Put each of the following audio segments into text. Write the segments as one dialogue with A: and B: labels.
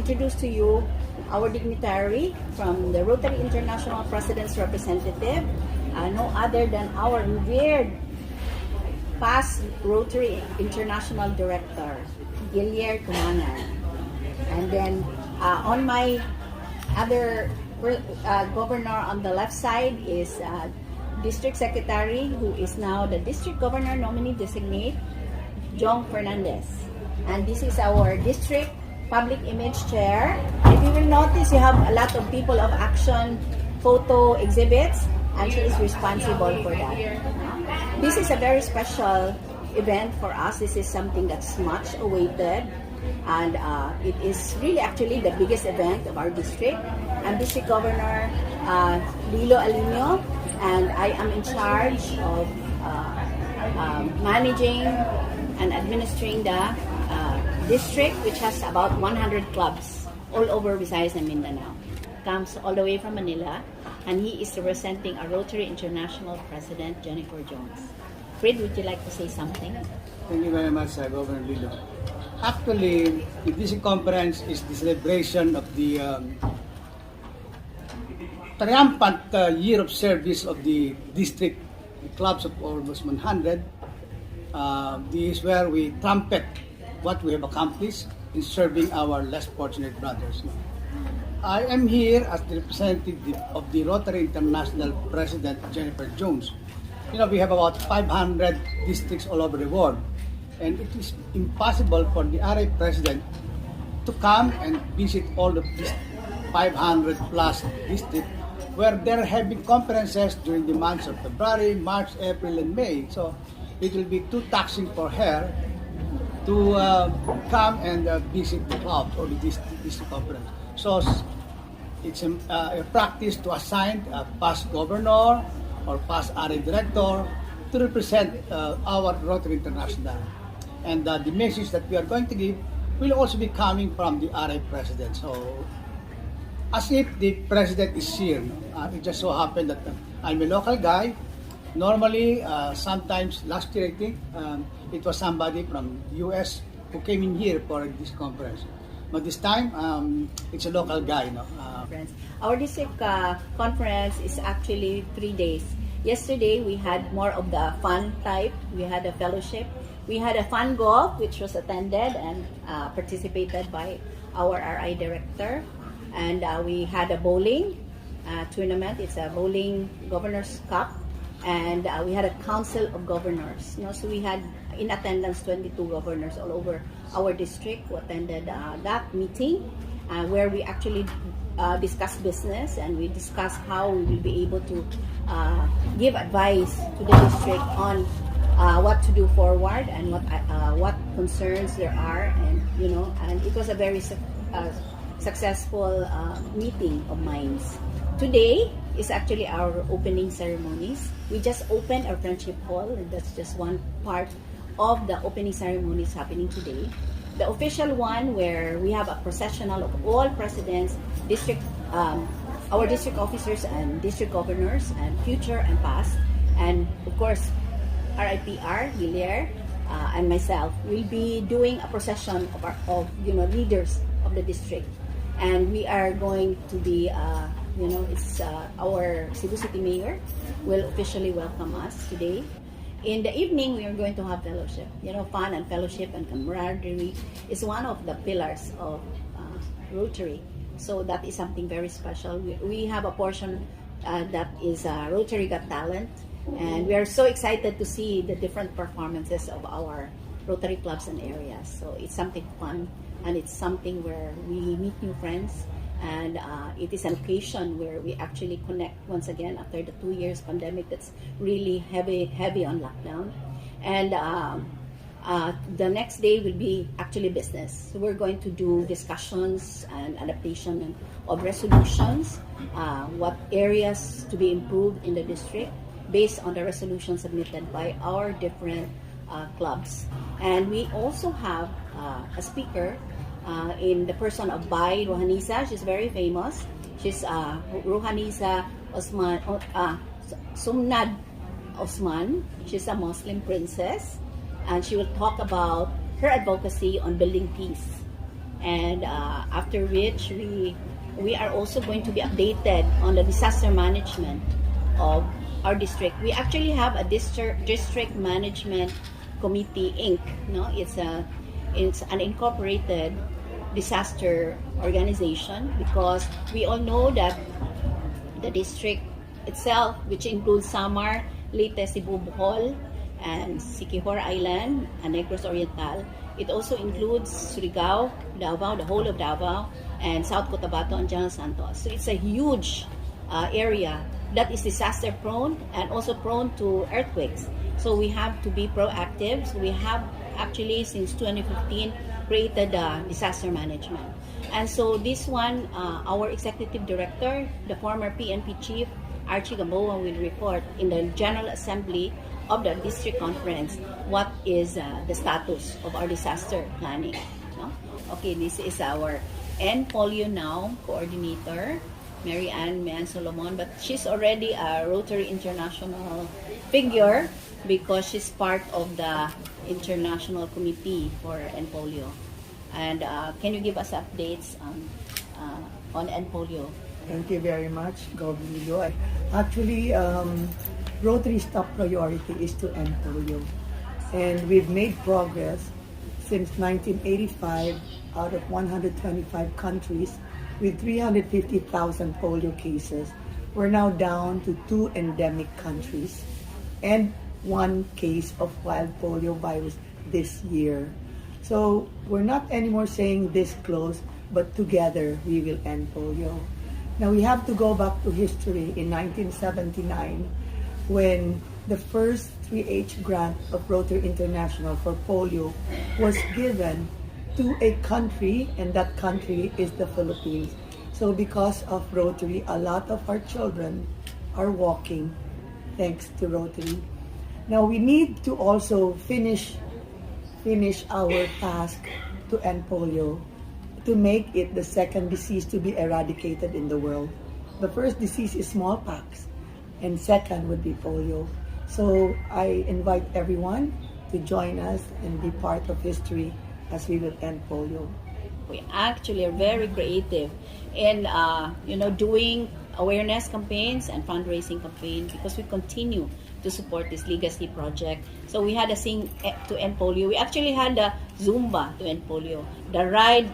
A: introduce to you our dignitary from the Rotary International President's representative, no other than our revered past Rotary International Director, Gilier Tumanan. And then on my other governor on the left side is District Secretary, who is now the District Governor nominee designate, Jong Fernandez. And this is our District Public Image Chair. If you will notice, you have a lot of people of action photo exhibits, and she is responsible for that. This is a very special event for us. This is something that's much awaited, and it is really actually the biggest event of our district. I'm District Governor Lilu Alino, and I am in charge of managing and administering the district, which has about 100 clubs all over Visayas and Mindanao. Comes all the way from Manila, and he is representing our Rotary International President, Jennifer Jones. Fred, would you like to say something?
B: Thank you very much, Governor Lilu. Actually, the DC conference is the celebration of the triumphant year of service of the district, the clubs of almost 100. This is where we trumpet what we have accomplished in serving our less fortunate brothers. I am here as the representative of the Rotary International President, Jennifer Jones. You know, we have about 500 districts all over the world, and it is impossible for the RA President to come and visit all of these 500 plus districts where they're having conferences during the months of February, March, April, and May. So it will be too taxing for her to come and visit the clubs or the district conference. So it's a practice to assign a past governor or past RA director to represent our Rotary International. And the message that we are going to give will also be coming from the RA President. So as if the President is here, it just so happened that I'm a local guy. Normally, sometimes last year I think, it was somebody from US who came in here for this conference. But this time, it's a local guy.
A: Our district conference is actually 3 days. Yesterday, we had more of the fun type. We had a fellowship. We had a fun golf, which was attended and participated by our RI director. And we had a bowling tournament. It's a bowling Governor's Cup. And we had a council of governors. So we had in attendance 22 governors all over our district who attended that meeting, where we actually discussed business, and we discussed how we will be able to give advice to the district on what to do forward and what concerns there are, and it was a very successful meeting of minds. Today is actually our opening ceremonies. We just opened our friendship hall, and that's just one part of the opening ceremonies happening today. The official one, where we have a processional of all presidents, our district officers and district governors, and future and past, and of course RIPR, Gilier, and myself will be doing a procession of leaders of the district, and we are going to be it's our Cebu City Mayor will officially welcome us today. In the evening, we are going to have fellowship. Fun and fellowship and camaraderie is one of the pillars of Rotary. So that is something very special. We have a portion that is Rotary Got Talent, and we are so excited to see the different performances of our Rotary clubs and areas. So it's something fun, and it's something where we meet new friends. And it is an occasion where we actually connect once again after the 2 years pandemic that's really heavy on lockdown. And the next day will be actually business. So we're going to do discussions and adaptation of resolutions, what areas to be improved in the district based on the resolutions submitted by our different clubs. And we also have a speaker in the person of Bai Rohanisa. She's very famous. She's Rohanisa Osman, Sumnad Osman. She's a Muslim princess, and she will talk about her advocacy on building peace and after which we are also going to be updated on the disaster management of our district. We actually have a district management committee Inc. No, it's an incorporated disaster organization, because we all know that the district itself, which includes Samar, Leyte, Cebu, Bohol, and Siquijor Island, and Negros Oriental. It also includes Surigao, Davao, the whole of Davao, and South Cotabato and General Santos. So it's a huge area that is disaster prone and also prone to earthquakes. So we have to be proactive. So we have actually since 2015 created disaster management. And so this one, our executive director, the former PNP chief, Archie Gamboa, will report in the General Assembly of the District Conference what is the status of our disaster planning. No? Okay, this is our End Polio Now coordinator, Mary Ann Mean Solomon, but she's already a Rotary International figure because she's part of the international committee for End Polio. And can you give us updates on End Polio?
C: Thank you very much, Gov. Lilu. Actually, Rotary's top priority is to end polio. And we've made progress since 1985 out of 125 countries with 350,000 polio cases. We're now down to 2 endemic countries and 1 case of wild polio virus this year. So we're not anymore saying this close, but together we will end polio. Now we have to go back to history in 1979 when the first 3H grant of Rotary International for polio was given to a country, and that country is the Philippines. So because of Rotary, a lot of our children are walking thanks to Rotary. Now we need to also finish our task to end polio, to make it the second disease to be eradicated in the world. The first disease is smallpox, and second would be polio. So I invite everyone to join us and be part of history as we will end polio.
A: We actually are very creative in doing awareness campaigns and fundraising campaigns, because we continue to support this legacy project. So we had a Sing to End Polio. We actually had a Zumba to end polio, the ride,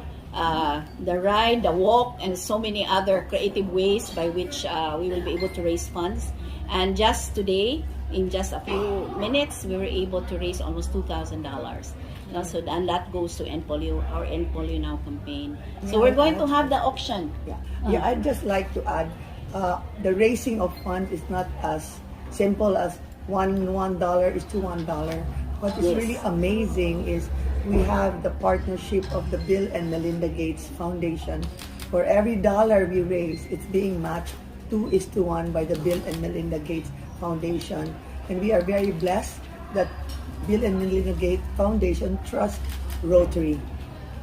A: the walk, and so many other creative ways by which we will be able to raise funds. And just today, in just a few minutes, we were able to raise almost $2,000. So and that goes to End Polio, our End Polio Now campaign. So we're going to have the auction.
C: Yeah, I'd just like to add, the raising of funds is not as simple as $1 is to $1. What is really amazing is we have the partnership of the Bill and Melinda Gates Foundation. For every dollar we raise, it's being matched 2:1 by the Bill and Melinda Gates Foundation. And we are very blessed that Bill and Melinda Gates Foundation trusts Rotary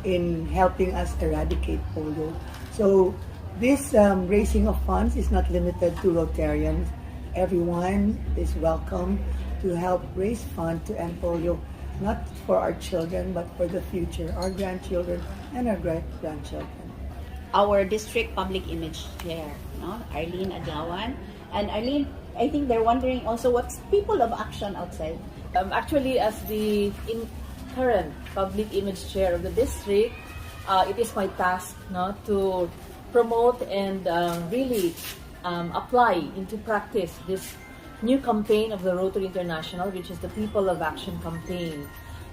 C: in helping us eradicate polio. So this raising of funds is not limited to Rotarians. Everyone is welcome to help raise funds to end polio, not for our children, but for the future, our grandchildren and our great-grandchildren.
A: Our district public image chair, Arlene Adlawan. And Arlene, I think they're wondering also what's people of action outside.
D: Actually, as the current public image chair of the district, it is my task to promote and really apply into practice this new campaign of the Rotary International, which is the People of Action campaign.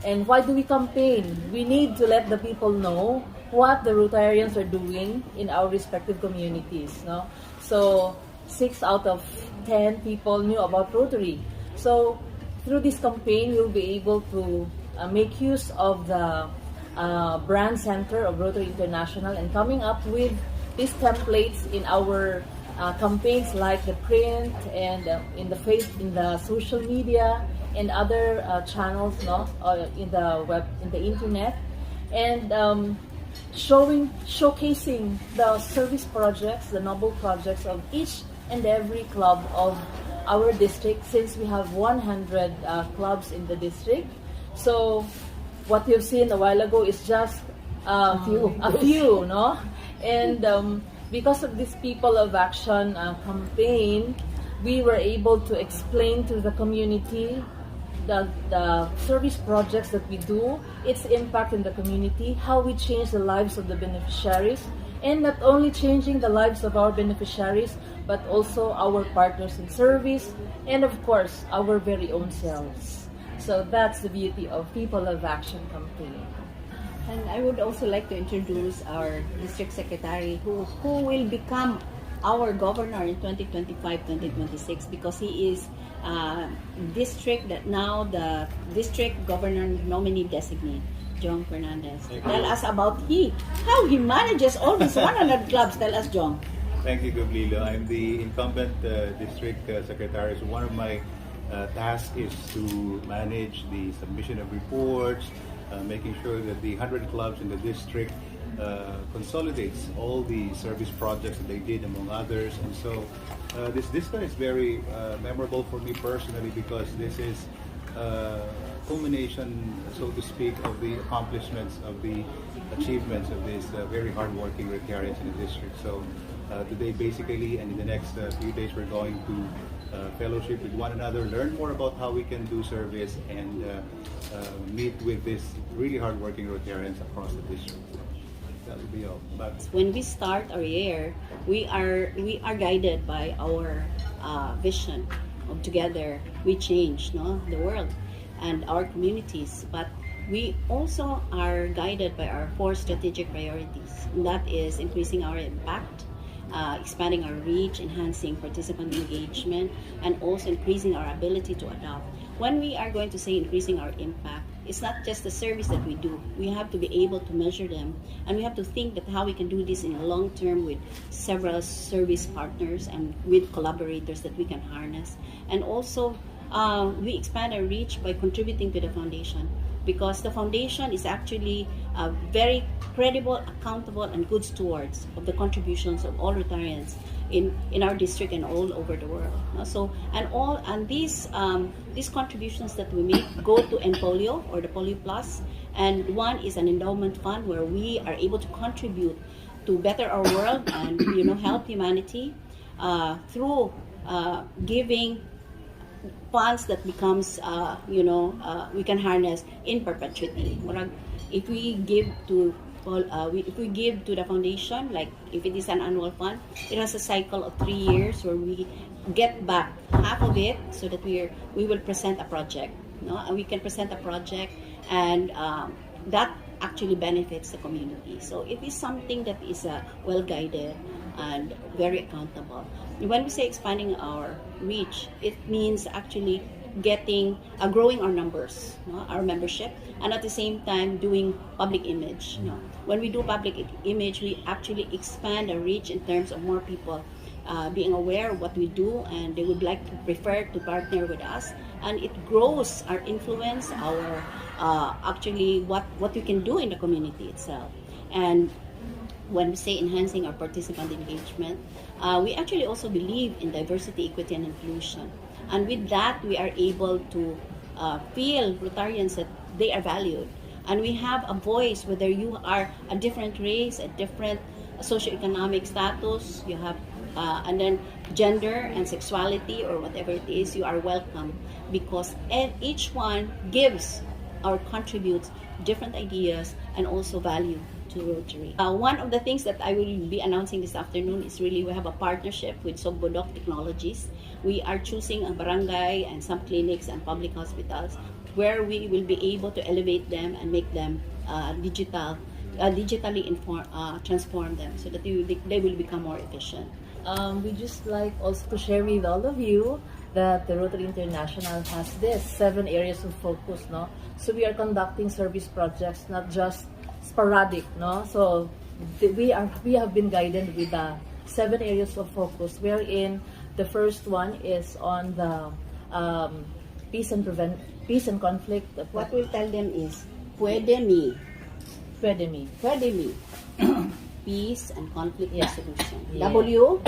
D: And why do we campaign? We need to let the people know what the Rotarians are doing in our respective communities. So 6 out of 10 people knew about Rotary. So through this campaign, we'll be able to make use of the brand center of Rotary International and coming up with these templates in our campaigns, like the print and in the social media and other channels, in the web, in the internet, and showcasing the service projects, the noble projects of each and every club of our district, since we have 100 clubs in the district. So what you've seen a while ago is just a few, no? And because of this People of Action campaign, we were able to explain to the community the service projects that we do, its impact in the community, how we change the lives of the beneficiaries, and not only changing the lives of our beneficiaries, but also our partners in service, and of course, our very own selves. So that's the beauty of People of Action campaign.
A: And I would also like to introduce our district secretary who will become our governor in 2025-2026 because he is the district governor nominee designate, John Fernandez. Tell us about how he manages all these 100 clubs. Tell us, John.
E: Thank you, Lilo. I'm the incumbent district secretary. So one of my tasks is to manage the submission of reports, making sure that the 100 clubs in the district consolidates all the service projects that they did, among others. And so this DISCON is very memorable for me personally because this is culmination, so to speak, of the accomplishments, of the achievements of these very hardworking Rotarians in the district. So today, basically, and in the next few days, we're going to fellowship with one another, learn more about how we can do service, and meet with these really hardworking Rotarians across the district. That will be all. But
A: when we start our year, we are guided by our vision of together we change, the world and our communities. But we also are guided by our 4 strategic priorities. And that is increasing our impact, expanding our reach, enhancing participant engagement, and also increasing our ability to adapt. When we are going to say increasing our impact, it's not just the service that we do. We have to be able to measure them, and we have to think that how we can do this in the long term with several service partners and with collaborators that we can harness. And also, we expand our reach by contributing to the foundation, because the foundation is actually very credible, accountable, and good stewards of the contributions of all Rotarians in our district and all over the world. So these contributions that we make go to End Polio or the Polio Plus, and one is an endowment fund where we are able to contribute to better our world and help humanity through giving funds that becomes we can harness in perpetuity. If we give to the foundation, like if it is an annual fund, it has a cycle of 3 years where we get back half of it, so that we will present a project. And we can present a project, and that actually benefits the community. So it is something that is well guided and very accountable. When we say expanding our reach, it means actually growing our numbers, our membership, and at the same time doing public image. When we do public image, we actually expand our reach in terms of more people being aware of what we do, and they would like to prefer to partner with us, and it grows our influence, our actually what we can do in the community itself. And when we say enhancing our participant engagement, we actually also believe in diversity, equity, and inclusion. And with that, we are able to feel Rotarians that they are valued. And we have a voice, whether you are a different race, a different socioeconomic status, you have, and then gender and sexuality or whatever it is, you are welcome, because each one gives or contributes different ideas and also value to Rotary. One of the things that I will be announcing this afternoon is really we have a partnership with Sogbodok Technologies. We are choosing a barangay and some clinics and public hospitals where we will be able to elevate them and make them digitally transform them so that they will become more efficient.
D: We just like also to share with all of you that the Rotary International has this 7 areas of focus, So we are conducting service projects, not just sporadic, So we have been guided with the 7 areas of focus, wherein the first one is on the peace and conflict.
A: What we'll tell them is, puede mi. Peace and conflict resolution.
D: Yeah.
A: W,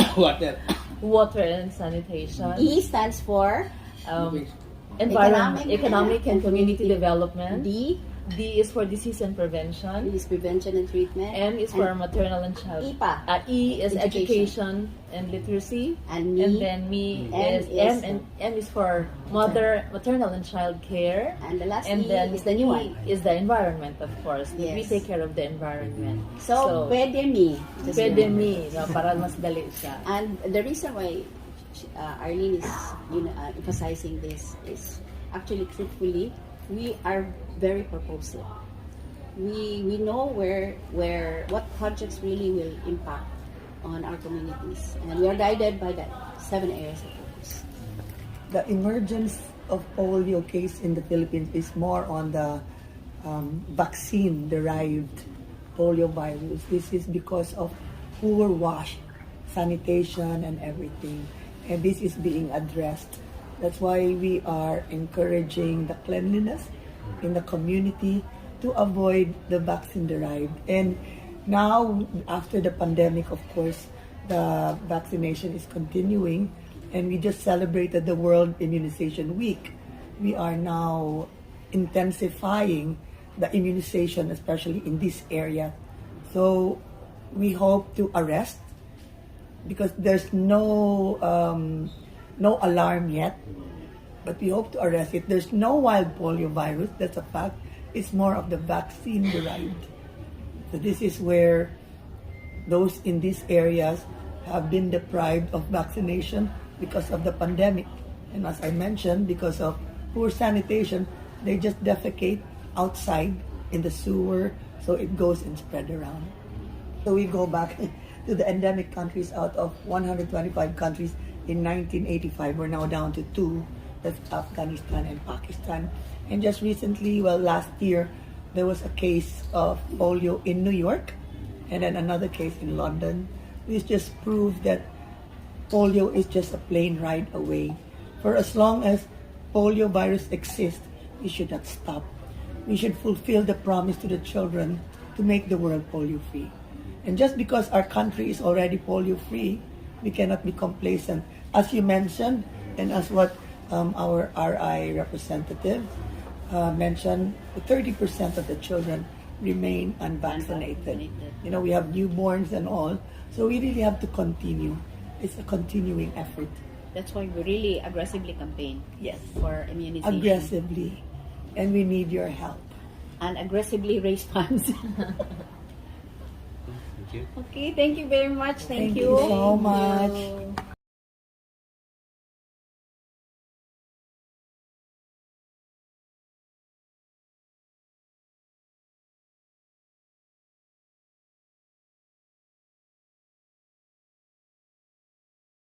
D: Water and sanitation.
A: E stands for
D: Environment, economic and community development.
A: D,
D: D is for disease and prevention.
A: Is prevention and treatment.
D: M is for maternal and child.
A: IPA.
D: E is
A: Education.
D: education and literacy.
A: And me.
D: And then me
A: M
D: is
A: is-
D: M is for maternal and child care.
A: And the last
D: And
A: E
D: then
A: is the new
D: E
A: one.
D: is the environment, of course. We
A: Yes.
D: take care of the environment.
A: So, pwede me. Just
D: pwede
A: remember.
D: me, no, para mas dali siya.
A: And the reason why Arlene is emphasizing this is actually, truthfully, we are very purposive. We know what projects really will impact on our communities, and we are guided by the 7 areas of focus.
C: The emergence of polio case in the Philippines is more on the vaccine-derived polio virus. This is because of poor wash, sanitation, and everything. And this is being addressed. That's why we are encouraging the cleanliness in the community to avoid the vaccine-derived. And now, after the pandemic, of course, the vaccination is continuing, and we just celebrated the World Immunization Week. We are now intensifying the immunization, especially in this area. So we hope to arrest, because there's no alarm yet, but we hope to arrest it. There's no wild polio virus, that's a fact. It's more of the vaccine derived. So this is where those in these areas have been deprived of vaccination because of the pandemic. And as I mentioned, because of poor sanitation, they just defecate outside in the sewer, so it goes and spread around. So we go back to the endemic countries. Out of 125 countries in 1985, we're now down to 2. That's Afghanistan and Pakistan. And just recently, last year, there was a case of polio in New York, and then another case in London. This just proved that polio is just a plane ride away. For as long as polio virus exists, we should not stop. We should fulfill the promise to the children to make the world polio-free. And just because our country is already polio-free, we cannot be complacent. As you mentioned, and as what our RI representative mentioned, 30% of the children remain unvaccinated. You know, we have newborns and all, so we really have to continue. It's a continuing effort.
A: That's why we really aggressively campaign.
C: Yes.
A: For immunization.
C: Aggressively. And we need your help.
A: And aggressively raise funds.
E: Thank you.
A: Okay, thank you very much. Thank
C: Thank you so much.
A: you.